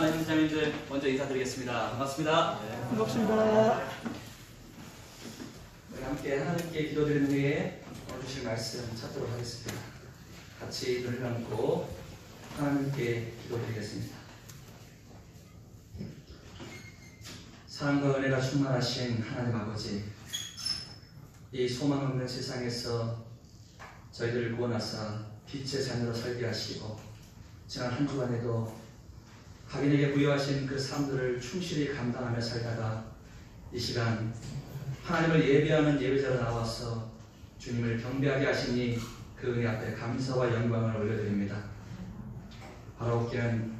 사랑하는 자매님들 먼저 인사드리겠습니다. 반갑습니다. 반갑습니다. 우리 함께 하나님께 기도드리는 후에 주실 말씀 찾도록 하겠습니다. 같이 눈을 감고 하나님께 기도드리겠습니다. 사랑과 은혜가 충만하신 하나님 아버지, 이 소망 없는 세상에서 저희들을 구원하사 빛의 자녀로 살게 하시고 지난 한 주간에도 각인에게 부여하신 그 삶들을 충실히 감당하며 살다가 이 시간 하나님을 예배하는 예배자로 나와서 주님을 경배하게 하시니 그 은혜 앞에 감사와 영광을 올려드립니다. 바라옵기는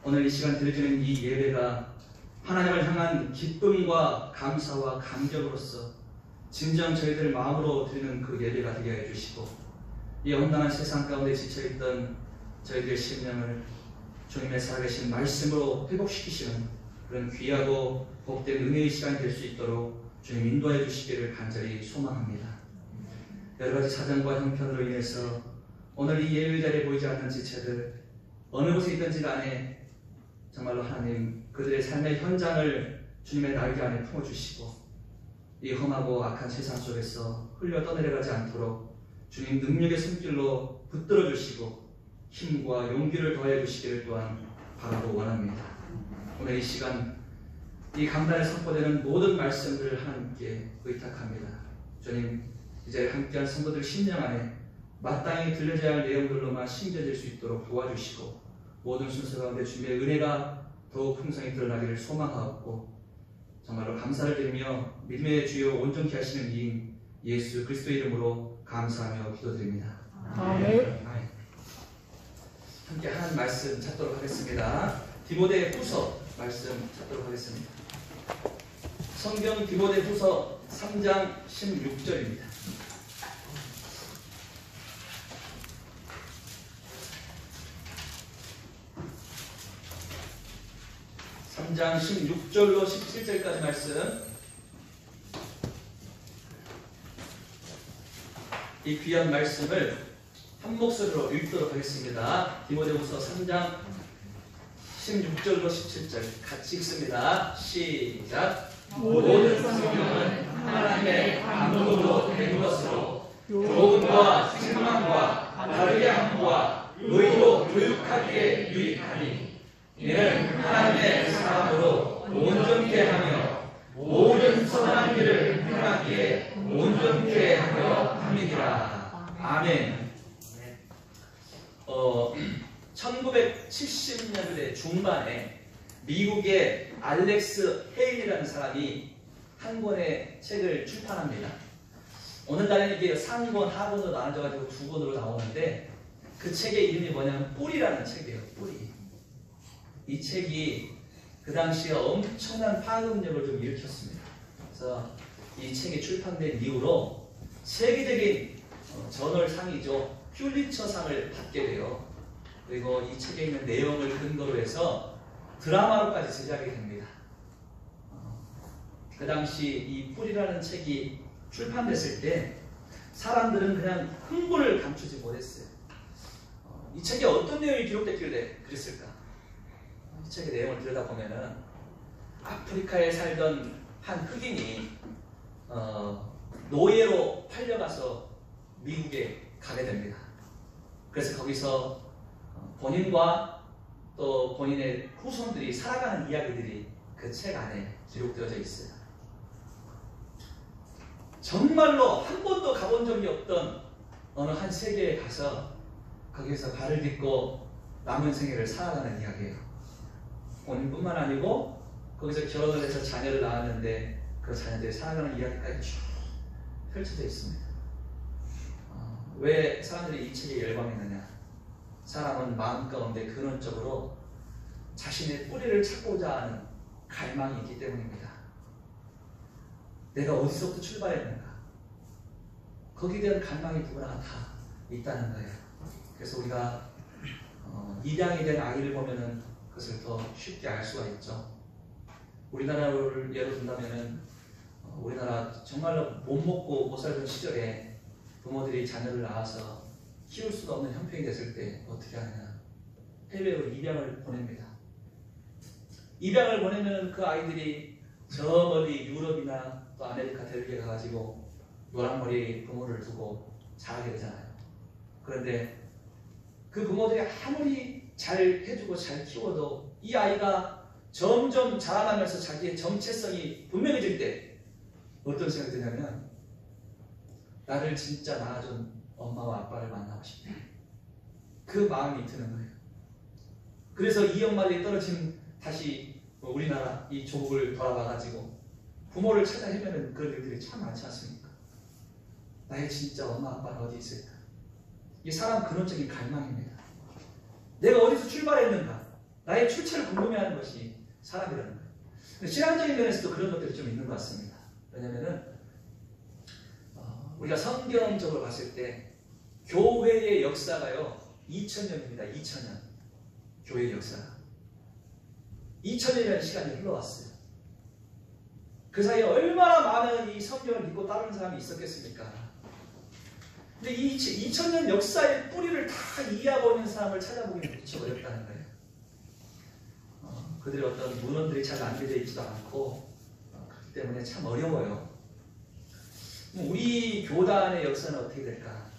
오늘 이 시간 드려지는 이 예배가 하나님을 향한 기쁨과 감사와 감격으로서 진정 저희들 마음으로 드리는 그 예배가 되게 해주시고 이 온당한 세상 가운데 지쳐있던 저희들의 심령을 주님의 살아계신 말씀으로 회복시키시는 그런 귀하고 복된 은혜의 시간이 될 수 있도록 주님 인도해 주시기를 간절히 소망합니다. 여러가지 사정과 형편으로 인해서 오늘 이 예배 자리에 보이지 않는 지체들 어느 곳에 있든지 간에 정말로 하나님 그들의 삶의 현장을 주님의 날개 안에 품어주시고 이 험하고 악한 세상 속에서 흘려 떠내려가지 않도록 주님 능력의 손길로 붙들어 주시고 힘과 용기를 더해 주시기를 또한 바라고 원합니다. 오늘 이 시간 이 강단에 선포되는 모든 말씀들을 하나님께 의탁합니다. 주님 이제 함께한 성도들 심령 안에 마땅히 들려져야 할 내용들로만 심겨질 수 있도록 도와주시고 모든 순서 가운데 주님의 은혜가 더욱 풍성히 드러나기를 소망하옵고 정말로 감사를 드리며 믿음의 주요 온전케 하시는 이인 예수 그리스도의 이름으로 감사하며 기도드립니다. 아멘. 함께 하나님 말씀 찾도록 하겠습니다. 디모데후서 말씀 찾도록 하겠습니다. 성경 디모데후서 3장 16절입니다. (3장 16절로 17절까지) 말씀, 이 귀한 말씀을 한 목소리로 읽도록 하겠습니다. 디모데후서 3장 16절로 17절 같이 읽습니다. 시작. 모든 성경은 하나님의 감동으로 된 것으로 교훈과 책망과 바르게 함과 의로 교육하기에 유익하니 이는 하나님의 사람으로 온전케 하며 모든 선한 길을 행하기에 온전케 하려 함이니라. 아멘. 1970년대 중반에 미국의 알렉스 헤일이라는 사람이 한 권의 책을 출판합니다. 오늘날에는 이게 상권, 하권으로 나눠져가지고 두 권으로 나오는데 그 책의 이름이 뭐냐면 뿌리라는 책이에요. 뿌리. 이 책이 그 당시에 엄청난 파급력을 좀 일으켰습니다. 그래서 이 책이 출판된 이후로 세계적인 저널상이죠. 퓰리처상을 받게 돼요. 그리고 이 책에 있는 내용을 근거로 해서 드라마로까지 제작이 됩니다. 그 당시 이 뿌리라는 책이 출판됐을 때 사람들은 그냥 흥분을 감추지 못했어요. 이 책에 어떤 내용이 기록됐길래 그랬을까? 이 책의 내용을 들여다보면은 아프리카에 살던 한 흑인이 노예로 팔려가서 미국에 가게 됩니다. 그래서 거기서 본인과 또 본인의 후손들이 살아가는 이야기들이 그 책 안에 기록되어져 있어요. 정말로 한 번도 가본 적이 없던 어느 한 세계에 가서 거기에서 발을 딛고 남은 생애를 살아가는 이야기예요. 본인뿐만 아니고 거기서 결혼을 해서 자녀를 낳았는데 그 자녀들이 살아가는 이야기까지 쭉 펼쳐져 있습니다. 왜 사람들이 이 책에 열광했느냐? 사람은 마음 가운데 근원적으로 자신의 뿌리를 찾고자 하는 갈망이 있기 때문입니다. 내가 어디서부터 출발했는가? 거기에 대한 갈망이 누구나 다 있다는 거예요. 그래서 우리가 입양이 된 아이를 보면은 그것을 더 쉽게 알 수가 있죠. 우리나라를 예로 든다면은 우리나라 정말로 못 먹고 못 살던 시절에 부모들이 자녀를 낳아서 키울 수가 없는 형편이 됐을 때 어떻게 하느냐? 해외로 입양을 보냅니다. 입양을 보내면 그 아이들이 저 멀리 유럽이나 또 아메리카 대륙에 가가지고 노란머리 부모를 두고 자라게 되잖아요. 그런데 그 부모들이 아무리 잘 해주고 잘 키워도 이 아이가 점점 자라나면서 자기의 정체성이 분명해질 때 어떤 생각이 드냐면 나를 진짜 낳아준 엄마와 아빠를 만나고 싶다. 그 마음이 드는 거예요. 그래서 이 엄마들이 떨어진 다시 우리나라 이 조국을 돌아와가지고 부모를 찾아 헤매는 그런 일들이 참 많지 않습니까? 나의 진짜 엄마 아빠는 어디 있을까? 이게 사람 근원적인 갈망입니다. 내가 어디서 출발했는가? 나의 출처를 궁금해하는 것이 사람이라는 거예요. 근데 신앙적인 면에서도 그런 것들이 좀 있는 것 같습니다. 왜냐면은 우리가 성경적으로 봤을 때 교회의 역사가요 2000년입니다. 2000년 교회의 역사가 2000년이라는 시간이 흘러왔어요. 그 사이에 얼마나 많은 이 성경을 믿고 따르는 사람이 있었겠습니까? 근데 이 2000년 역사의 뿌리를 다 이해하고 있는 사람을 찾아보기는 무척 어렵다는 거예요. 그들의 어떤 문헌들이 잘 남겨져 있지도 않고 그렇기 때문에 참 어려워요. 우리 교단의 역사는 어떻게 될까?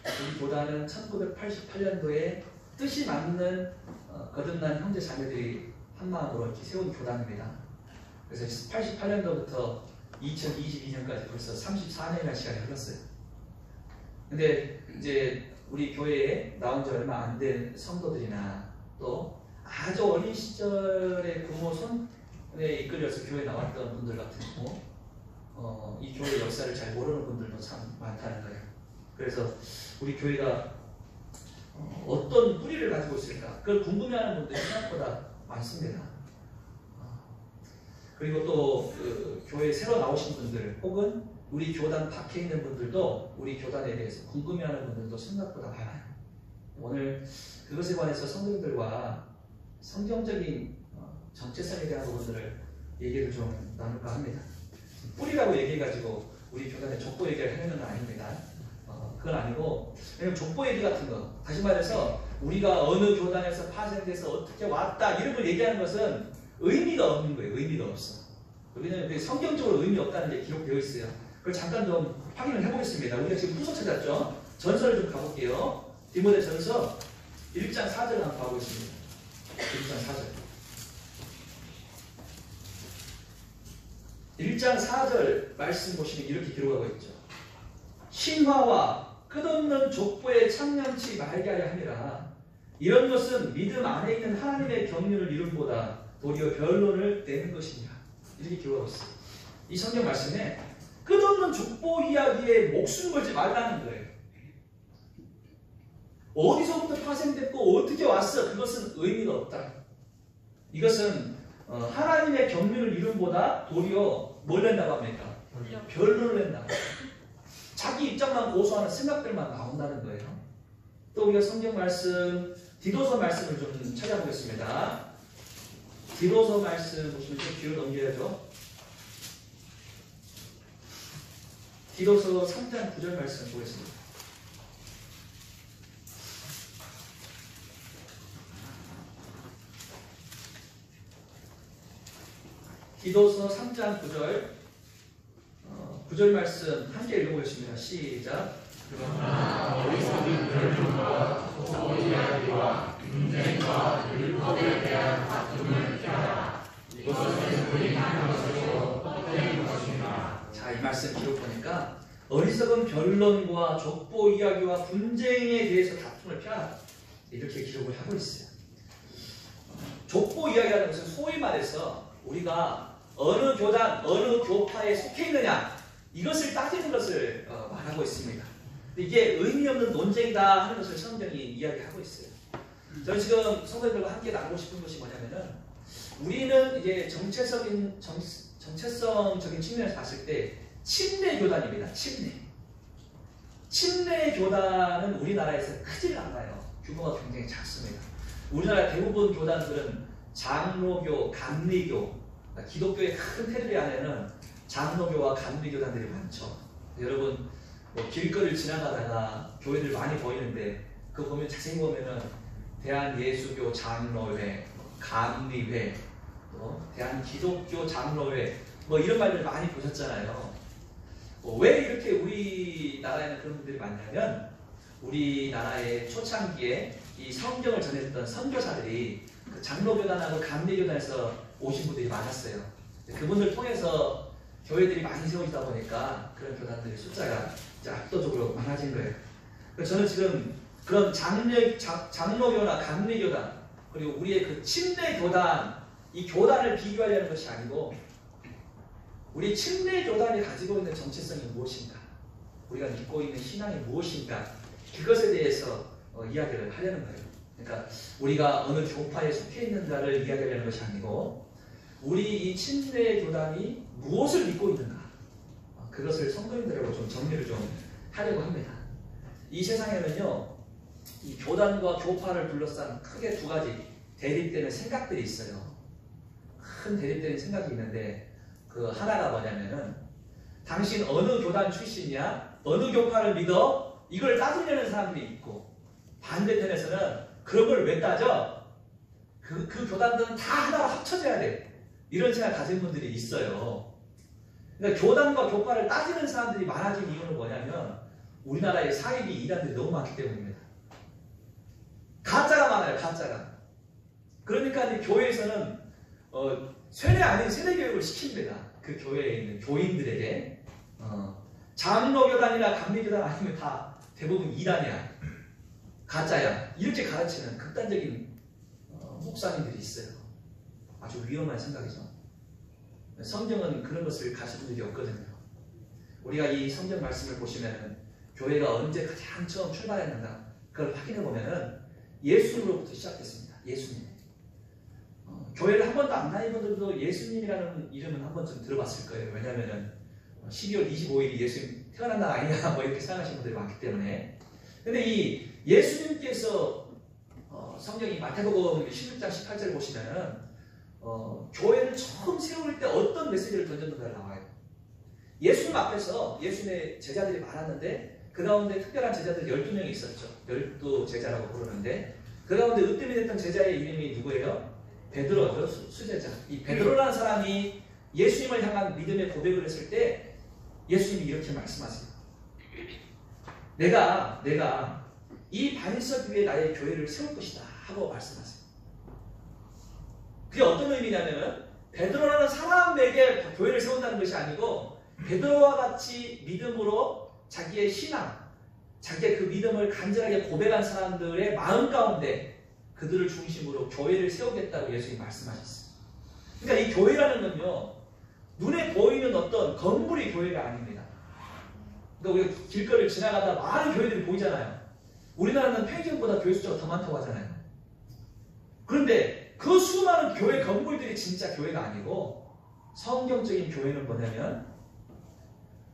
우리 교단은 1988년도에 뜻이 맞는 거듭난 형제 자매들이 한마음으로 이렇게 세운 교단입니다. 그래서 88년도부터 2022년까지 벌써 34년이라는 시간이 흘렀어요. 근데 이제 우리 교회에 나온 지 얼마 안 된 성도들이나 또 아주 어린 시절에 부모 손에 이끌려서 교회에 나왔던 분들 같은 경우 이 교회 역사를 잘 모르는 분들도 참 많다는 거예요. 그래서 우리 교회가 어떤 뿌리를 가지고 있을까? 그걸 궁금해하는 분들이 생각보다 많습니다. 그리고 또 교회에 새로 나오신 분들 혹은 우리 교단 밖에 있는 분들도 우리 교단에 대해서 궁금해하는 분들도 생각보다 많아요. 오늘 그것에 관해서 성도들과 성경적인 정체성에 대한 부분들을 얘기를 좀 나눌까 합니다. 뿌리라고 얘기해가지고 우리 교단의 족보 얘기를 하는 건 아닙니다. 그건 아니고 왜냐면 족보 얘기 같은 거 다시 말해서 우리가 어느 교단에서 파생돼서 어떻게 왔다 이런 걸 얘기하는 것은 의미가 없는 거예요. 의미가 없어. 왜냐면 성경적으로 의미 없다는 게 기록되어 있어요. 그걸 잠깐 좀 확인을 해보겠습니다. 우리가 지금 후서 찾았죠? 전서를 좀 가볼게요. 디모데전서 1장 4절 한번 가보겠습니다. 1장 4절. 1장 4절 말씀 보시면 이렇게 기록하고 있죠. 신화와 끝없는 족보에 참념치 말게 하려 함이라. 이런 것은 믿음 안에 있는 하나님의 경륜을 이룬보다 도리어 변론을 내는 것이니라. 이렇게 기록하고 있어요. 이 성경 말씀에 끝없는 족보 이야기에 목숨 걸지 말라는 거예요. 어디서부터 파생됐고 어떻게 왔어? 그것은 의미가 없다. 이것은 하나님의 경륜을 이룬보다 도리어 뭘 낸다고 합니까? 변론을 낸다. 자기 입장만 고수하는 생각들만 나온다는 거예요. 또 우리가 성경 말씀 디도서 말씀을 좀 찾아보겠습니다. 디도서 말씀 보시면 좀 뒤로 넘겨야죠. 디도서 3장 9절 말씀 보겠습니다. 디도서 3장 9절 말씀 함께 읽어보겠습니다. 시작. 그러나 어리석은 변론과 족보 이야기와 분쟁과 율법에 대한 다툼을 피하라. 이것은 불행한 것이고 헛된 것이다. 자, 이 말씀 기록 보니까 어리석은 변론과 족보 이야기와 분쟁에 대해서 다툼을 피하라. 이렇게 기록을 하고 있어요. 족보 이야기라는 것은 소위 말해서 우리가 어느 교단, 어느 교파에 속해 있느냐 이것을 따지는 것을 말하고 있습니다. 이게 의미 없는 논쟁이다 하는 것을 성경이 이야기하고 있어요. 저는 지금 성도님들과 함께 나누고 싶은 것이 뭐냐면은 우리는 이제 정체성적인 측면에서 봤을 때 침례 교단입니다. 침례 교단은 우리나라에서 크지를 않아요. 규모가 굉장히 작습니다. 우리나라 대부분 교단들은 장로교, 감리교, 기독교의 큰 테두리 안에는 장로교와 감리교단들이 많죠. 여러분 길거리를 지나가다가 교회들 많이 보이는데 그거 보면 자세히 보면은 대한예수교 장로회, 감리회, 또 대한 기독교 장로회 뭐 이런 말들 많이 보셨잖아요. 왜 이렇게 우리나라에는 그런 분들이 많냐면 우리나라의 초창기에 이 성경을 전했던 선교사들이 그 장로교단하고 감리교단에서 오신 분들이 많았어요. 그분들 통해서 교회들이 많이 세워지다 보니까 그런 교단들의 숫자가 이제 압도적으로 많아진 거예요. 그래서 저는 지금 그런 장로교나 감리교단 그리고 우리의 그 침례 교단 이 교단을 비교하려는 것이 아니고 우리 침례 교단이 가지고 있는 정체성이 무엇인가, 우리가 믿고 있는 신앙이 무엇인가, 그것에 대해서 이야기를 하려는 거예요. 그러니까 우리가 어느 교파에 속해 있는가를 이야기하려는 것이 아니고 우리 이 침례 교단이 무엇을 믿고 있는가, 그것을 성도님들하고 좀 정리를 좀 하려고 합니다. 이 세상에는요, 이 교단과 교파를 둘러싼 크게 두 가지 대립되는 생각들이 있어요. 큰 대립되는 생각이 있는데 그 하나가 뭐냐면은 당신 어느 교단 출신이야? 어느 교파를 믿어? 이걸 따지려는 사람들이 있고 반대편에서는 그런 걸 왜 따져? 그 교단들은 다 하나로 합쳐져야 돼. 이런 생각 가진 분들이 있어요. 그러니까 교단과 교파를 따지는 사람들이 많아진 이유는 뭐냐면 우리나라에 사이비 이단들이 너무 많기 때문입니다. 가짜가 많아요. 가짜가. 그러니까 이 교회에서는 세뇌 아닌 세뇌 교육을 시킵니다. 그 교회에 있는 교인들에게 장로교단이나 감리교단 아니면 다 대부분 이단이야, 가짜야, 이렇게 가르치는 극단적인 목사님들이 있어요. 아주 위험한 생각이죠. 성경은 그런 것을 가르치는 적이 없거든요. 우리가 이 성경 말씀을 보시면 교회가 언제 가장 처음 출발했는가 그걸 확인해 보면은 예수님으로부터 시작됐습니다. 예수님. 교회를 한 번도 안 다닌 분들도 예수님이라는 이름은 한 번쯤 들어봤을 거예요. 왜냐하면 12월 25일이 예수님 태어난 날 아니냐 뭐 이렇게 생각하시는 분들이 많기 때문에. 근데 이 예수님께서 성경이 마태복음 16장 18절을 보시면은 교회를 처음 세울 때 어떤 메시지를 던졌는가 나와요. 예수님 앞에서 예수님의 제자들이 많았는데 그 가운데 특별한 제자들 12명이 있었죠. 12제자라고 부르는데 그 가운데 으뜸이 됐던 제자의 이름이 누구예요? 베드로죠. 수제자. 이 베드로라는 사람이 예수님을 향한 믿음의 고백을 했을 때 예수님이 이렇게 말씀하세요. 내가 이 반석 위에 나의 교회를 세울 것이다 하고 말씀하세요. 그게 어떤 의미냐면 베드로라는 사람에게 교회를 세운다는 것이 아니고 베드로와 같이 믿음으로 자기의 신앙, 자기의 그 믿음을 간절하게 고백한 사람들의 마음 가운데 그들을 중심으로 교회를 세우겠다고 예수님이 말씀하셨어요. 그러니까 이 교회라는 건요, 눈에 보이는 어떤 건물이 교회가 아닙니다. 그러니까 우리가 길거리를 지나가다 많은 교회들이 보이잖아요. 우리나라는 편의점보다 교회 숫자가 더 많다고 하잖아요. 그런데 그 수많은 교회 건물들이 진짜 교회가 아니고 성경적인 교회는 뭐냐면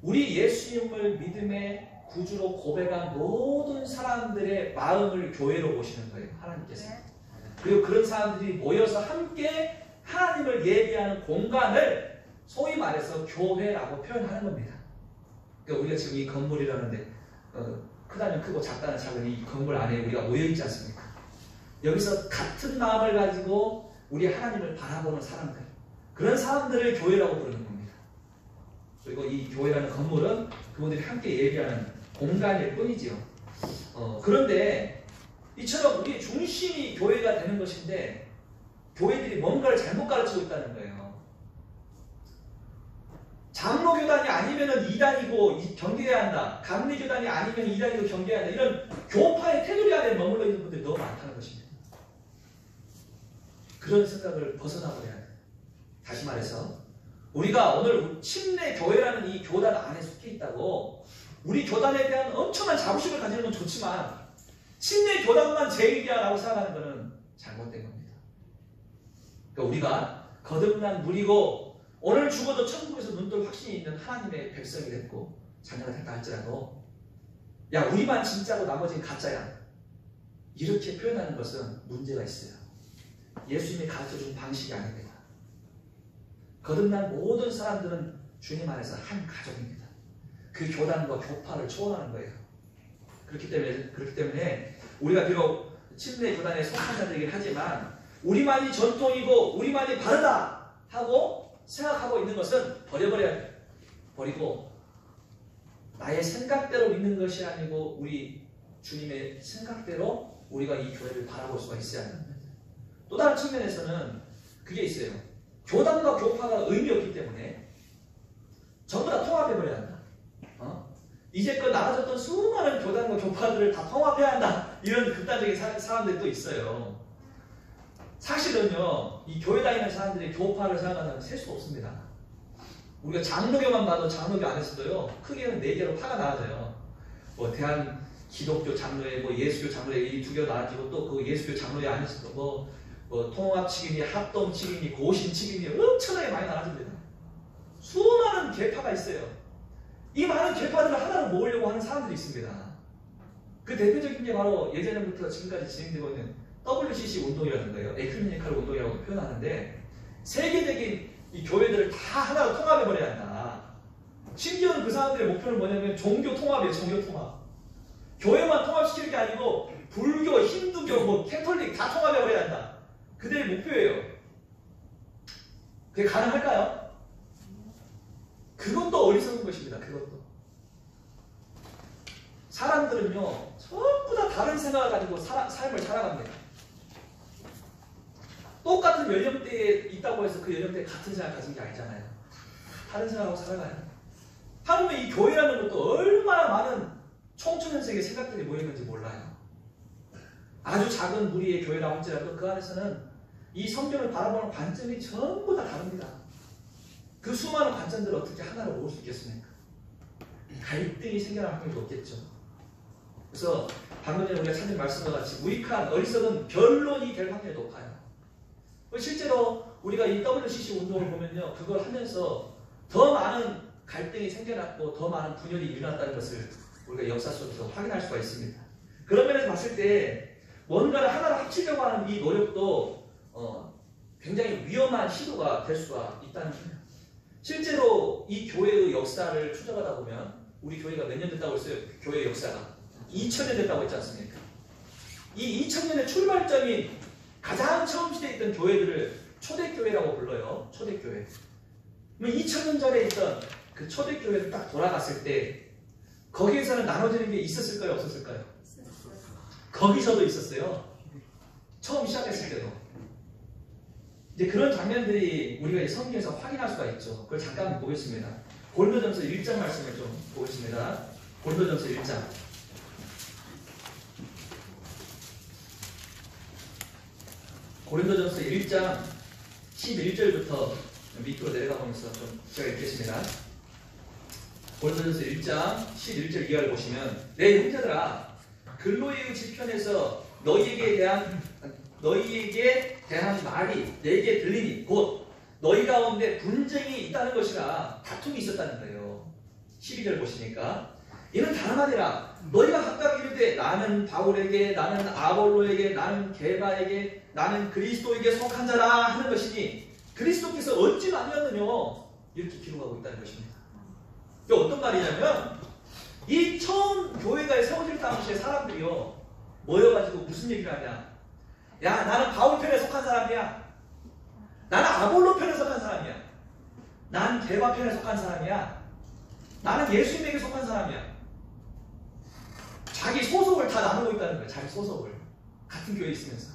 우리 예수님을 믿음의 구주로 고백한 모든 사람들의 마음을 교회로 보시는 거예요. 하나님께서. 그리고 그런 사람들이 모여서 함께 하나님을 예배하는 공간을 소위 말해서 교회라고 표현하는 겁니다. 그러니까 우리가 지금 이 건물이라는데 크다면 크고 작다는 작은 이 건물 안에 우리가 모여있지 않습니까? 여기서 같은 마음을 가지고 우리 하나님을 바라보는 사람들, 그런 사람들을 교회라고 부르는 겁니다. 그리고 이 교회라는 건물은 그분들이 함께 예배하는 공간일 뿐이지요. 그런데 이처럼 우리의 중심이 교회가 되는 것인데 교회들이 뭔가를 잘못 가르치고 있다는 거예요. 장로교단이 아니면 이단이고 경계해야 한다. 감리교단이 아니면 이단이고 경계해야 한다. 이런 교파의 테두리 안에 머물러 있는 분들이 너무 많다는 것입니다. 그런 생각을 벗어나버려야 돼요. 다시 말해서 우리가 오늘 침례 교회라는 이 교단 안에 속해 있다고 우리 교단에 대한 엄청난 자부심을 가지는 건 좋지만 침례 교단만 제일이야라고 생각하는 것은 잘못된 겁니다. 그러니까 우리가 거듭난 무리고 오늘 죽어도 천국에서 눈뜰 확신이 있는 하나님의 백성이 됐고 자녀가 됐다 할지라도 야 우리만 진짜고 나머지는 가짜야 이렇게 표현하는 것은 문제가 있어요. 예수님이 가르쳐준 방식이 아닙니다. 거듭난 모든 사람들은 주님 안에서 한 가족입니다. 그 교단과 교파를 초월하는 거예요. 그렇기 때문에 우리가 비록 침례 교단에 속한 자들이긴 하지만 우리만이 전통이고 우리만이 바르다 하고 생각하고 있는 것은 버려버려야 돼. 버리고 나의 생각대로 믿는 것이 아니고 우리 주님의 생각대로 우리가 이 교회를 바라볼 수가 있어야 합니다. 또 다른 측면에서는 그게 있어요. 교단과 교파가 의미 없기 때문에 전부 다 통합해버려야 한다. 이제껏 나눠졌던 수많은 교단과 교파들을 다 통합해야 한다. 이런 극단적인 사람들이 또 있어요. 사실은요, 이 교회 다니는 사람들이 교파를 생각한다면 셀 수 없습니다. 우리가 장로교만 봐도 장로교 안에서도요, 크게는 4개로 파가 나눠져요. 뭐 대한 기독교 장로회, 뭐 예수교 장로회 이 2개로 나눠지고 또 그 예수교 장로회 안에서도 뭐 통합 측이니 합동 측이니 고신 측이니 엄청나게 많이 나눠집니다. 수많은 계파가 있어요. 이 많은 계파들을 하나로 모으려고 하는 사람들이 있습니다. 그 대표적인 게 바로 예전부터 지금까지 진행되고 있는 WCC 운동이라는 거예요. 에큐메니컬 운동이라고 표현하는데 세계적인 이 교회들을 다 하나로 통합해버려야 한다. 심지어는 그 사람들의 목표는 뭐냐면 종교 통합이에요. 종교 통합. 교회만 통합시키는 게 아니고 불교, 힌두교, 뭐 캐톨릭 다 통합해버려야 한다. 그들의 목표예요. 그게 가능할까요? 그것도 어리석은 것입니다. 그것도. 사람들은요, 전부 다 다른 생각을 가지고 삶을 살아갑니다. 똑같은 연령대에 있다고 해서 그 연령대에 같은 생각 가진 게 아니잖아요. 다른 생각하고 살아가요. 하물며 이 교회라는 것도 얼마나 많은 총천연색의 생각들이 모이는지 몰라요. 아주 작은 무리의 교회라고 할지라도 그 안에서는 이 성경을 바라보는 관점이 전부 다 다릅니다. 그 수많은 관점들을 어떻게 하나로 모을 수 있겠습니까? 갈등이 생겨날 확률이 높겠죠. 그래서 방금 전에 우리가 찾은 말씀과 같이 무익한 어리석은 변론이 될 확률이 높아요. 실제로 우리가 이 WCC 운동을 보면요, 그걸 하면서 더 많은 갈등이 생겨났고 더 많은 분열이 일어났다는 것을 우리가 역사 속에서 확인할 수가 있습니다. 그런 면에서 봤을 때 뭔가를 하나로 합치려고 하는 이 노력도 굉장히 위험한 시도가 될 수가 있다는 거예요. 실제로 이 교회의 역사를 추적하다 보면 우리 교회가 몇 년 됐다고 했어요? 교회의 역사가 2000년 됐다고 했지 않습니까? 이 2000년의 출발점이 가장 처음 시대에 있던 교회들을 초대교회라고 불러요. 초대교회. 2000년 전에 있던 그 초대교회를 딱 돌아갔을 때 거기에서는 나눠지는 게 있었을까요? 없었을까요? 거기서도 있었어요. 처음 시작했을 때도. 이제 그런 장면들이 우리가 성경에서 확인할 수가 있죠. 그걸 잠깐 보겠습니다. 고린도전서 1장 말씀을 좀 보겠습니다. 고린도전서 1장. 고린도전서 1장 11절부터 밑으로 내려가 보면서 좀 제가 읽겠습니다. 고린도전서 1장 11절 이하를 보시면 내 형제들아 글로이의 지편에서 너희에게 대한 말이 내게 들리니 곧 너희 가운데 분쟁이 있다는 것이라 다툼이 있었다는 거예요. 12절 보시니까 이는 다름 아니라 너희가 각각 이르되 나는 바울에게 나는 아볼로에게 나는 게바에게 나는 그리스도에게 속한 자라 하는 것이니 그리스도께서 어찌 나뉘었느냐 이렇게 기록하고 있다는 것입니다. 이게 어떤 말이냐면 이 처음 교회가 세워질 당시에 사람들이요 모여가지고 무슨 얘기를 하냐, 야 나는 바울 편에 속한 사람이야, 나는 아볼로 편에 속한 사람이야, 난 게바 편에 속한 사람이야, 나는 예수님에게 속한 사람이야. 자기 소속을 다 나누고 있다는 거예요. 자기 소속을 같은 교회에 있으면서.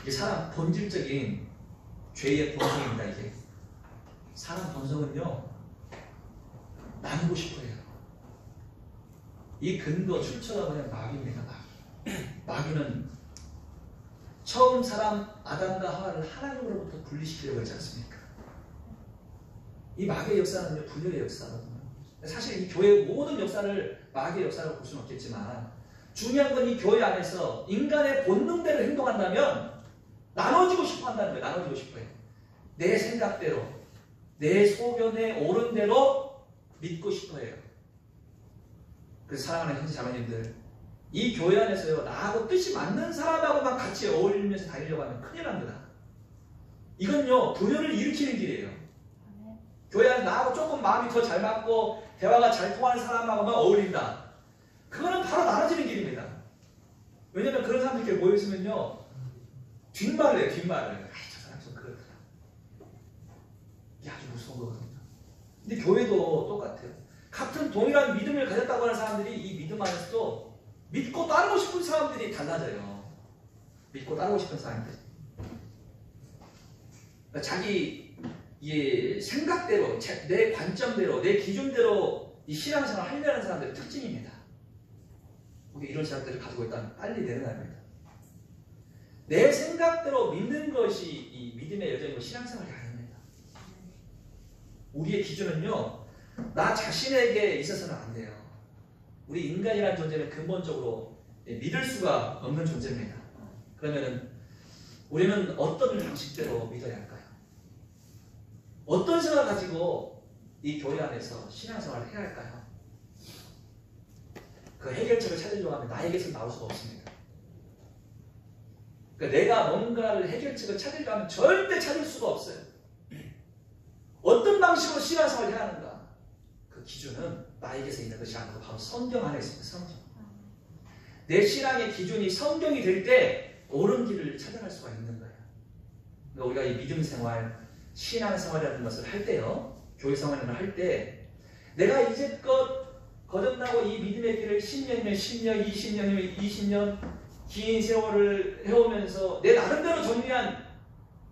이게 사람 본질적인 죄의 본성입니다. 이게 사람 본성은요 나누고 싶어해요. 이 근거 출처가 그냥 마귀입니다. 마귀는 처음 사람 아담과 하와를 하나님으로부터 분리시키려고 하지 않습니까? 이 마귀의 역사는요 분열의 역사거든요. 사실 이 교회의 모든 역사를 마귀의 역사라고 볼 수는 없겠지만 중요한 건 이 교회 안에서 인간의 본능대로 행동한다면 나눠지고 싶어 한다는 거예요. 나눠지고 싶어요. 내 생각대로 내 소견에 옳은 대로 믿고 싶어 해요. 그래서 사랑하는 형제 자매님들, 이 교회 안에서요 나하고 뜻이 맞는 사람하고만 같이 어울리면서 다니려고 하면 큰일 납니다. 이건요 분열을 일으키는 길이에요. 교회 안에 나하고 조금 마음이 더 잘 맞고 대화가 잘 통하는 사람하고만 어울린다. 그거는 바로 나눠지는 길입니다. 왜냐면 그런 사람들이 이렇게 모여있으면요, 뒷말을 해요, 뒷말을. 아이, 저 사람 좀 그렇더라. 이게 아주 무서운 거거든요. 근데 교회도 똑같아요. 같은 동일한 믿음을 가졌다고 하는 사람들이 이 믿음 안에서도 믿고 따르고 싶은 사람들이 달라져요. 믿고 따르고 싶은 사람들. 그러니까 자기 생각대로, 내 관점대로, 내 기준대로 이 신앙생활을 하려는 사람들의 특징입니다. 우리 이런 사람들을 가지고 있다면 빨리 내려놔야 합니다. 내 생각대로 믿는 것이 이 믿음의 여정이고 신앙생활이 아닙니다. 우리의 기준은요, 나 자신에게 있어서는 안 돼요. 우리 인간이라는 존재는 근본적으로 믿을 수가 없는 존재입니다. 그러면은 우리는 어떤 방식대로 믿어야 할까요? 어떤 생각을 가지고 이 교회 안에서 신앙생활을 해야 할까요? 그 해결책을 찾으려고 하면 나에게서 나올 수가 없습니다. 그러니까 내가 뭔가를 해결책을 찾으려고 하면 절대 찾을 수가 없어요. 어떤 방식으로 신앙생활을 해야 하는가? 그 기준은 나에게서 있는 것이 아니고 바로 성경 안에 있습니다. 성경. 내 신앙의 기준이 성경이 될 때 옳은 길을 찾아갈 수가 있는 거예요. 그러니까 우리가 이 믿음 생활, 신앙 생활이라는 것을 할 때요, 교회 생활을 할 때 내가 이제껏 거듭나고 이 믿음의 길을 10년이면 10년, 20년이면 20년 긴 세월을 해오면서 내 나름대로 정리한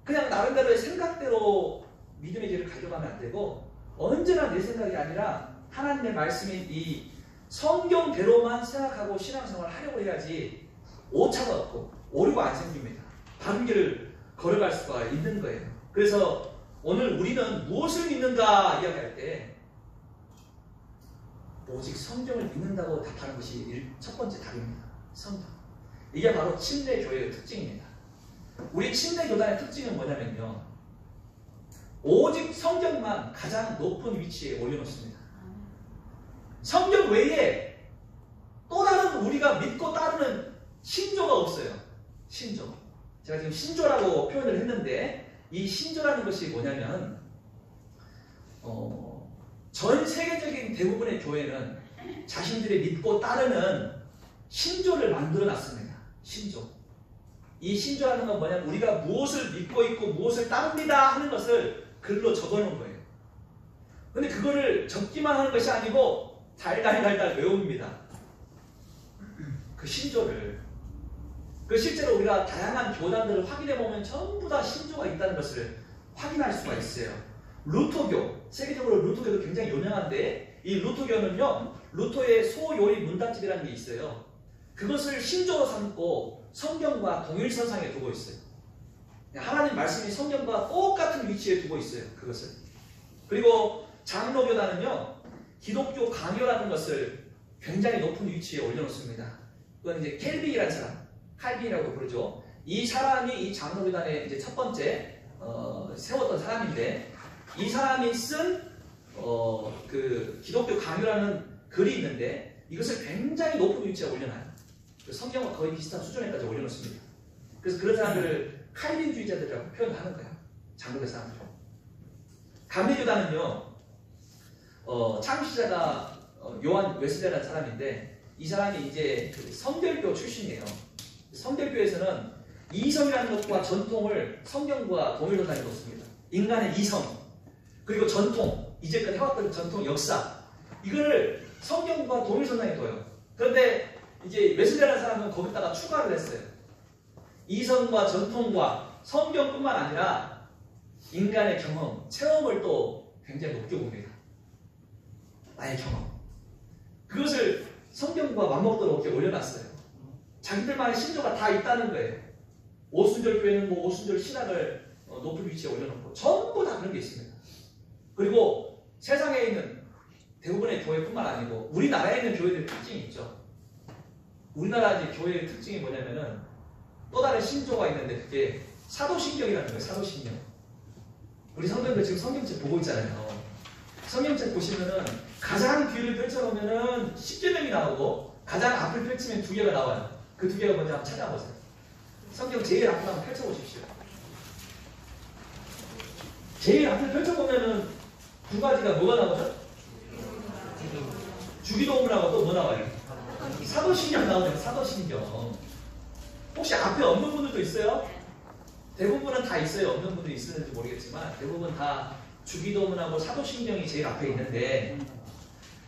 그냥 나름대로의 생각대로 믿음의 길을 가져가면 안 되고 언제나 내 생각이 아니라 하나님의 말씀인 이 성경대로만 생각하고 신앙생활을 하려고 해야지 오차가 없고 오류가 안 생깁니다. 바른 길을 걸어갈 수가 있는 거예요. 그래서 오늘 우리는 무엇을 믿는가 이야기할 때 오직 성경을 믿는다고 답하는 것이 첫 번째 답입니다. 성경. 이게 바로 침례교회의 특징입니다. 우리 침례교단의 특징은 뭐냐면요, 오직 성경만 가장 높은 위치에 올려놓습니다. 성경 외에 또 다른 우리가 믿고 따르는 신조가 없어요. 신조. 제가 지금 신조라고 표현을 했는데 이 신조라는 것이 뭐냐면 전 세계적인 대부분의 교회는 자신들이 믿고 따르는 신조를 만들어 놨습니다. 신조. 이 신조라는 건 뭐냐면 우리가 무엇을 믿고 있고 무엇을 따릅니다 하는 것을 글로 적어놓은 거예요. 근데 그거를 적기만 하는 것이 아니고 달달달달 외웁니다. 그 신조를. 그 실제로 우리가 다양한 교단들을 확인해 보면 전부 다 신조가 있다는 것을 확인할 수가 있어요. 루터교, 세계적으로 루터교도 굉장히 유명한데 이 루터교는요, 루터의 소요리 문답집이라는 게 있어요. 그것을 신조로 삼고 성경과 동일선상에 두고 있어요. 하나님 말씀이 성경과 똑같은 위치에 두고 있어요. 그것을. 그리고 장로교단은요, 기독교 강요라는 것을 굉장히 높은 위치에 올려놓습니다. 그건 이제 켈빈이라는 사람, 칼빈이라고 부르죠. 이 사람이 이 장로교단의 이제 첫 번째 세웠던 사람인데, 이 사람이 쓴 그 기독교 강요라는 글이 있는데 이것을 굉장히 높은 위치에 올려놔요. 성경과 거의 비슷한 수준에까지 올려놓습니다. 그래서 그런 사람들을 칼빈주의자들이라고 표현하는 거예요. 장로교 사람들은. 감리교단은요, 창시자가 요한 웨슬레라는 사람인데 이 사람이 이제 그 성결교 출신이에요. 성결교에서는 이성이라는 것과 전통을 성경과 동일하게 놓습니다. 인간의 이성 그리고 전통, 이제까지 해왔던 전통, 역사 이거를 성경과 동일선상에 둬요. 그런데 이제 웨슬레라는 사람은 거기다가 추가를 했어요. 이성과 전통과 성경뿐만 아니라 인간의 경험, 체험을 또 굉장히 높게 봅니다. 나의 경험. 그것을 성경과 맞먹도록 이렇게 올려놨어요. 자기들만의 신조가 다 있다는 거예요. 오순절 교회는 뭐 오순절 신학을 높은 위치에 올려놓고 전부 다 그런 게 있습니다. 그리고 세상에 있는 대부분의 교회뿐만 아니고 우리나라에 있는 교회들의 특징이 있죠. 우리나라 이제 교회의 특징이 뭐냐면은 또 다른 신조가 있는데 그게 사도신경이라는 거예요. 사도신경. 우리 성도님들 지금 성경책 보고 있잖아요. 성경책 보시면은 가장 뒤를 펼쳐보면은 10계명이 나오고 가장 앞을 펼치면 2개가 나와요. 그 2개가 먼저 한번 찾아보세요. 성경 제일 앞을 한번 펼쳐보십시오. 제일 앞을 펼쳐보면은 2가지가 뭐가 나오죠? 주기도문하고 또 뭐 나와요? 사도신경 나오죠. 사도신경. 혹시 앞에 없는 분들도 있어요? 대부분은 다 있어요. 없는 분들이 있었는지 모르겠지만 대부분 다 주기도문하고 사도신경이 제일 앞에 있는데,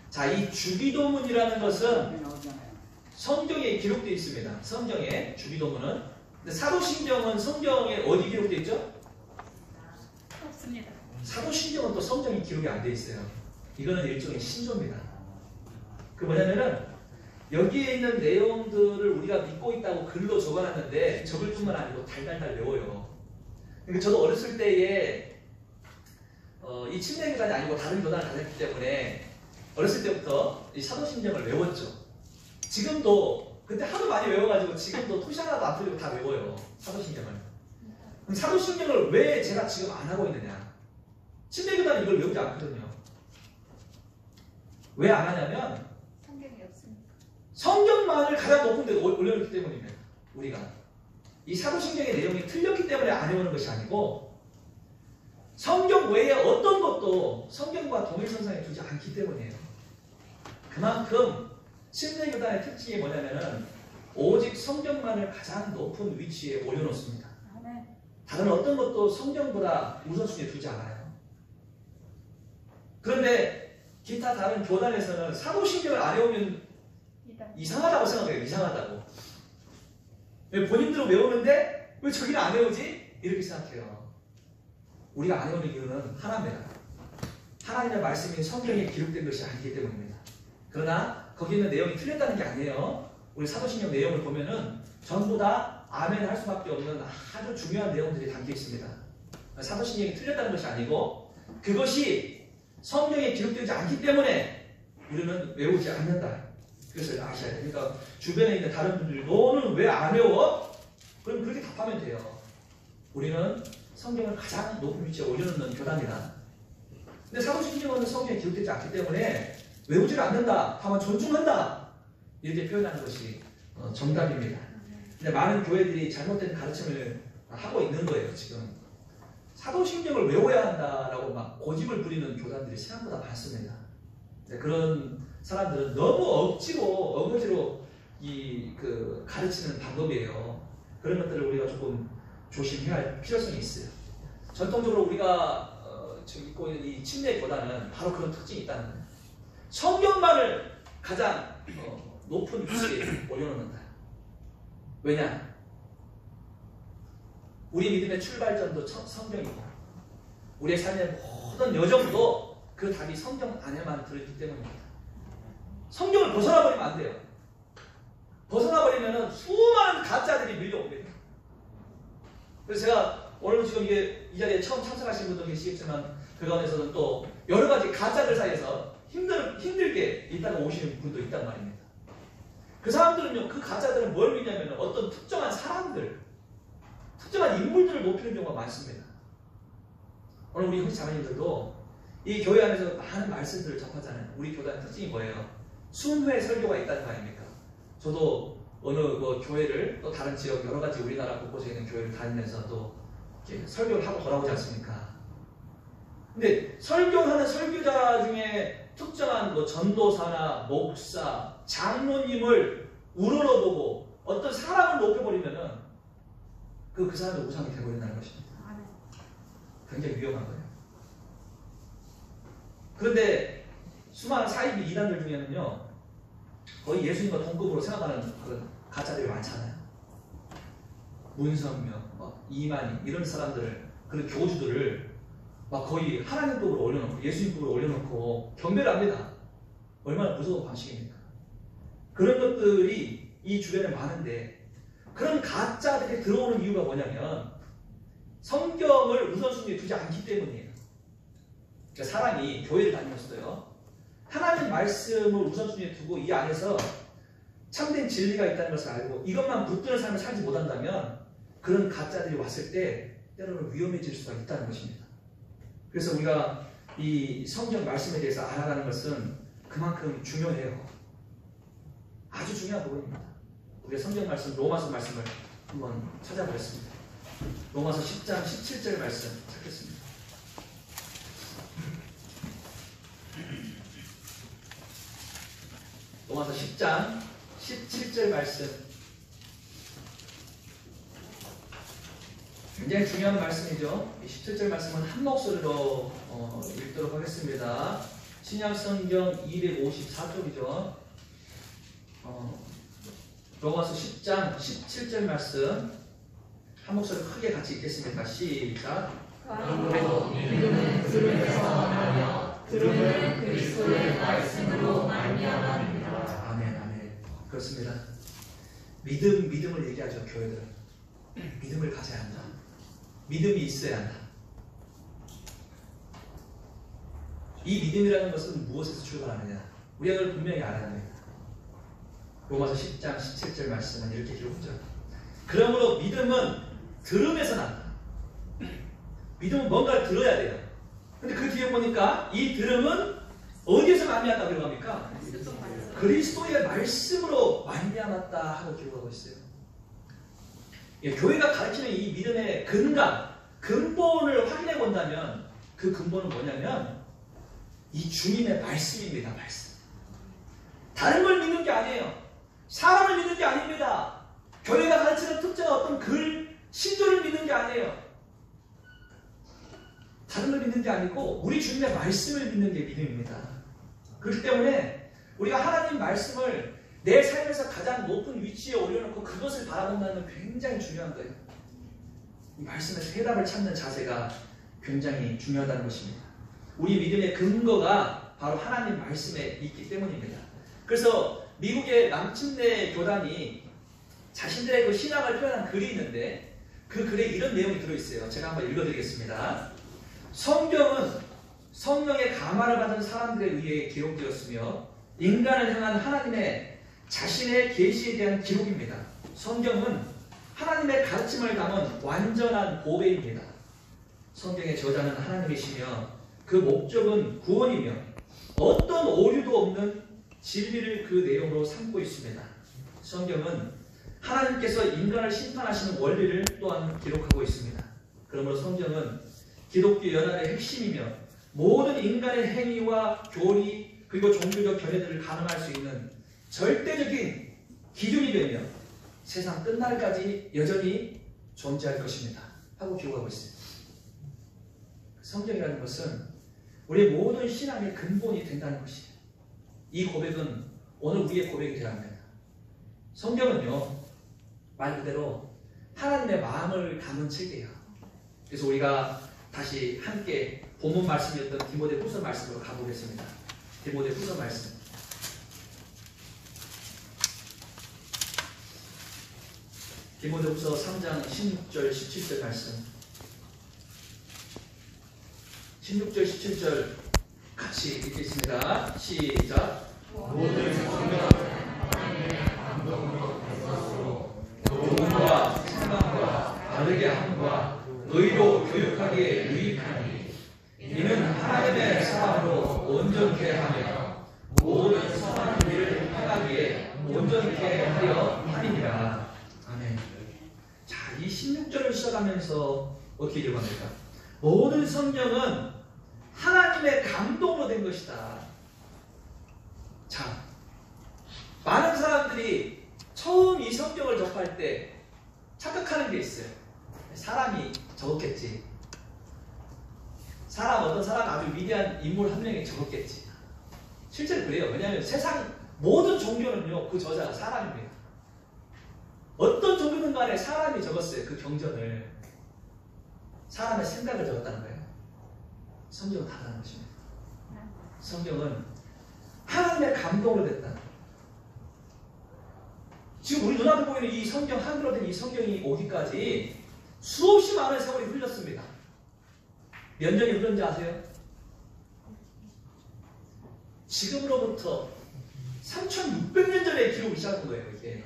자, 이 주기도문이라는 것은 성경에 기록되어 있습니다. 성경에 주기도문은. 근데 사도신경은 성경에 어디 기록되어 있죠? 없습니다. 사도신경은 또 성경이 기록이 안 돼 있어요. 이거는 일종의 신조입니다. 그 뭐냐면은 여기에 있는 내용들을 우리가 믿고 있다고 글로 적어놨는데 적을 뿐만 아니고 달달달 외워요. 그러니까 저도 어렸을 때에 이 침례교단이 아니고 다른 교단을 다녔기 때문에 어렸을 때부터 이 사도신경을 외웠죠. 지금도 그때 하도 많이 외워가지고 지금도 토시 하나도 안 틀리고 다 외워요. 사도신경을. 그럼 사도신경을 왜 제가 지금 안 하고 있느냐? 침례교단은 이걸 외우지 않거든요. 왜 안 하냐면 성경이 없습니다. 성경만을 가장 높은 데 올려놓기 때문입니다. 우리가 이 사도신경의 내용이 틀렸기 때문에 안 외우는 것이 아니고 성경 외에 어떤 것도 성경과 동일선상에 두지 않기 때문이에요. 그만큼 침례교단의 특징이 뭐냐면은 오직 성경만을 가장 높은 위치에 올려놓습니다. 다른 어떤 것도 성경보다 우선순위에 두지 않아요. 그런데 기타 다른 교단에서는 사도신경을 안 외우면 이상하다고 생각해요. 이상하다고. 왜 본인들은 외우는데 왜 저기는 안 외우지? 이렇게 생각해요. 우리가 안 외우는 이유는 하나입니다. 하나님의 말씀이 성경에 기록된 것이 아니기 때문입니다. 그러나 거기 있는 내용이 틀렸다는 게 아니에요. 우리 사도신경 내용을 보면은 전부 다 아멘 할 수밖에 없는 아주 중요한 내용들이 담겨 있습니다. 사도신경이 틀렸다는 것이 아니고 그것이 성경에 기록되지 않기 때문에 우리는 외우지 않는다. 그래서 아셔야 돼요. 그러니까 주변에 있는 다른 분들이 너는 왜 안 외워? 그럼 그렇게 답하면 돼요. 우리는 성경을 가장 높은 위치에 올려놓는 교단이다. 근데 사도신경은 성경에 기록되지 않기 때문에 외우지를 않는다. 다만 존중한다. 이렇게 표현하는 것이 정답입니다. 근데 많은 교회들이 잘못된 가르침을 하고 있는 거예요. 지금 사도신경을 외워야 한다라고 막 고집을 부리는 교단들이 생각보다 많습니다. 그런 사람들은 너무 어거지로 가르치는 방법이에요. 그런 것들을 우리가 조금 조심해야 할 필요성이 있어요. 전통적으로 우리가 지금 믿고 있는 이 침례 교단은 바로 그런 특징이 있다는 거예요. 성경만을 가장 높은 위치에 올려놓는다. 왜냐? 우리 믿음의 출발점도 성경이고 우리의 삶의 모든 여정도 그 답이 성경 안에만 들어있기 때문입니다. 성경을 벗어나버리면 안 돼요. 벗어나버리면 수많은 가짜들이 밀려옵니다. 그래서 제가 오늘 지금 이 자리에 처음 참석하신 분도 계시겠지만 그 가운데서는 또 여러 가지 가짜들 사이에서 힘들게 있다가 오시는 분도 있단 말입니다. 그 사람들은요, 그 가짜들은 뭘 믿냐면 어떤 특정한 사람들, 특정한 인물들을 높이는 경우가 많습니다. 오늘 우리 형제 자매님들도 이 교회 안에서 많은 말씀들을 접하잖아요. 우리 교단의 특징이 뭐예요? 순회 설교가 있다는 거 아닙니까? 저도 어느 교회를 또 다른 지역 여러 가지 우리나라 곳곳에 있는 교회를 다니면서 또 이렇게 설교를 하고 돌아오지 않습니까? 근데 설교하는 설교자 중에 특정한 전도사나 목사, 장로님을 우러러보고 어떤 사람을 높여버리면은 그 사람의 우상이 되어버린다는 것입니다. 굉장히 위험한 거예요. 그런데 수많은 사이비 이단들 중에는요, 거의 예수님과 동급으로 생각하는 그런 가짜들이 많잖아요. 문성명, 이만희 이런 사람들을, 그런 교주들을 막 거의 하나님급으로 올려놓고 예수님급으로 올려놓고 경배를 합니다. 얼마나 무서운 방식입니까? 그런 것들이 이 주변에 많은데 그런 가짜들이 들어오는 이유가 뭐냐면 성경을 우선순위에 두지 않기 때문이에요. 그러니까 사람이 교회를 다니면서도요, 하나님 말씀을 우선순위에 두고 이 안에서 참된 진리가 있다는 것을 알고 이것만 붙드는 삶을 살지 못한다면 그런 가짜들이 왔을 때 때로는 위험해질 수가 있다는 것입니다. 그래서 우리가 이 성경 말씀에 대해서 알아가는 것은 그만큼 중요해요. 아주 중요한 부분입니다. 우리가 성경 말씀, 로마서 말씀을 한번 찾아보겠습니다. 로마서 10장 17절 말씀 찾겠습니다. 로마서 10장 17절 말씀 굉장히 중요한 말씀이죠. 이 17절 말씀은 한 목소리로 읽도록 하겠습니다. 신약성경 254쪽이죠. 로마서 10장 17절 말씀 한 목소리 크게 같이 읽겠습니다. 시작. 그러므로 믿음은 들음에서 나며 들음은 그리스도의 말씀으로 말미암았느니라. 아멘, 아멘. 그렇습니다. 믿음을 얘기하죠. 교회들은 믿음을 가져야 한다. 믿음이 있어야 한다. 이 믿음이라는 것은 무엇에서 출발하느냐? 우리가 그걸 분명히 알아야 합니다. 로마서 10장 17절 말씀은 이렇게 기록하죠. 그러므로 믿음은 들음에서 난다. 믿음은 뭔가를 들어야 돼요. 근데 그 뒤에 보니까 이 들음은 어디에서 말미암았다고 기록합니까? 그리스도의 말씀으로 말미암았다 하고 기록하고 있어요. 예, 교회가 가르치는 이 믿음의 근본을 확인해 본다면 그 근본은 뭐냐면 이 주님의 말씀입니다. 말씀. 다른 걸 믿는 게 아니에요. 사람을 믿는 게 아닙니다. 교회가 가르치는 특정한 어떤 글, 신조를 믿는 게 아니에요. 다른 걸 믿는 게 아니고 우리 주님의 말씀을 믿는 게 믿음입니다. 그렇기 때문에 우리가 하나님 말씀을 내 삶에서 가장 높은 위치에 올려놓고 그것을 바라본다는 건 굉장히 중요한 거예요. 이 말씀에서 해답을 찾는 자세가 굉장히 중요하다는 것입니다. 우리 믿음의 근거가 바로 하나님 말씀에 있기 때문입니다. 그래서 미국의 남침대 교단이 자신들의 그 신앙을 표현한 글이 있는데 그 글에 이런 내용이 들어있어요. 제가 한번 읽어드리겠습니다. 성경은 성령의 감화를 받은 사람들에 의해 기록되었으며 인간을 향한 하나님의 자신의 계시에 대한 기록입니다. 성경은 하나님의 가르침을 담은 완전한 고백입니다. 성경의 저자는 하나님이시며 그 목적은 구원이며 어떤 오류도 없는 진리를 그 내용으로 삼고 있습니다. 성경은 하나님께서 인간을 심판하시는 원리를 또한 기록하고 있습니다. 그러므로 성경은 기독교 연합의 핵심이며 모든 인간의 행위와 교리 그리고 종교적 견해들을 가늠할 수 있는 절대적인 기준이 되며 세상 끝날까지 여전히 존재할 것입니다. 하고 기록하고 있습니다. 성경이라는 것은 우리의 모든 신앙의 근본이 된다는 것이에요. 이 고백은 오늘 우리의 고백이 되어야 합니다. 성경은요, 말 그대로 하나님의 마음을 담은 책이에요. 그래서 우리가 다시 함께 본문 말씀이었던 디모데후서 말씀으로 가보겠습니다. 디모데후서 말씀. 디모데후서 3장 16절 17절 말씀. 16절 17절 같이 읽겠습니다. 시작. 모든 성경 하나님의 감동으로 되었으로 도움과 생각과 바르게 함과 의로 교육하기에 유익하니 이는 하나님의 사람으로 온전케 하며 모든 선한 일을 행하기에 온전케 하려 함이니라. 아멘. 자, 이 16절을 시작하면서 어떻게 기록합니까? 모든 성경은 하나님의 감동으로 된 것이다. 자, 많은 사람들이 처음 이 성경을 접할 때 착각하는 게 있어요. 사람이 적었겠지. 어떤 사람 아주 위대한 인물 한 명이 적었겠지. 실제로 그래요. 왜냐하면 세상 모든 종교는요, 그 저자가 사람입니다. 어떤 종교든 간에 사람이 적었어요. 그 경전을. 사람의 생각을 적었다는 거예요. 성경은 다르다는 것입니다. 성경은 하나님의 감동으로 됐다. 지금 우리 눈앞에 보이는 이 성경, 한글로 된 이 성경이 오기까지 수없이 많은 세월이 흘렀습니다. 몇 년이 흘렀는지 아세요? 지금으로부터 3600년 전에 기록을 시작한 거예요. 이게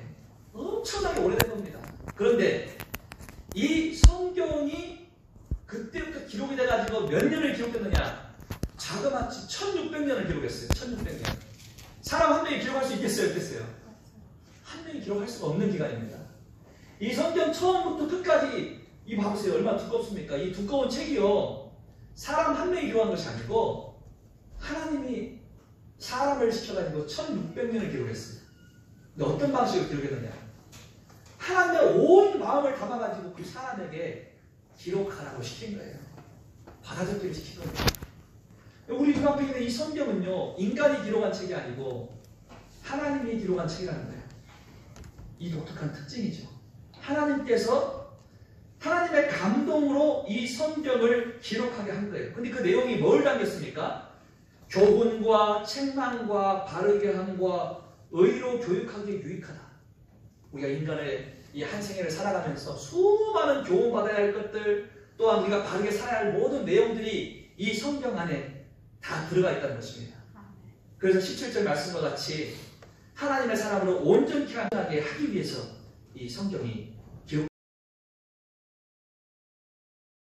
엄청나게 오래된 겁니다. 그런데 이 성경이 그때부터 기록이 돼가지고 몇 년을 기록됐느냐? 자그마치 1600년을 기록했어요. 1600년. 사람 한 명이 기록할 수 있겠어요? 없겠어요? 한 명이 기록할 수가 없는 기간입니다. 이 성경 처음부터 끝까지 이 봐보세요. 얼마나 두껍습니까? 이 두꺼운 책이요. 사람 한 명이 기록한 것이 아니고 하나님이 사람을 시켜가지고 1600년을 기록했습니다. 근데 어떤 방식으로 기록했느냐? 하나님의 온 마음을 담아가지고 그 사람에게 기록하라고 시킨 거예요. 받아들이기를 시킨 거예요. 우리 눈앞에 있는 이 성경은요, 인간이 기록한 책이 아니고 하나님이 기록한 책이라는 거예요. 이 독특한 특징이죠. 하나님께서 하나님의 감동으로 이 성경을 기록하게 한 거예요. 근데 그 내용이 뭘 담겼습니까? 교훈과 책망과 바르게 함과 의로 교육하기에 유익하다. 우리가 인간의 이 한 생애를 살아가면서 수많은 교훈받아야 할 것들, 또한 우리가 바르게 살아야 할 모든 내용들이 이 성경 안에 다 들어가 있다는 것입니다. 그래서 17절 말씀과 같이 하나님의 사람으로 온전히 하게 하기 위해서 이 성경이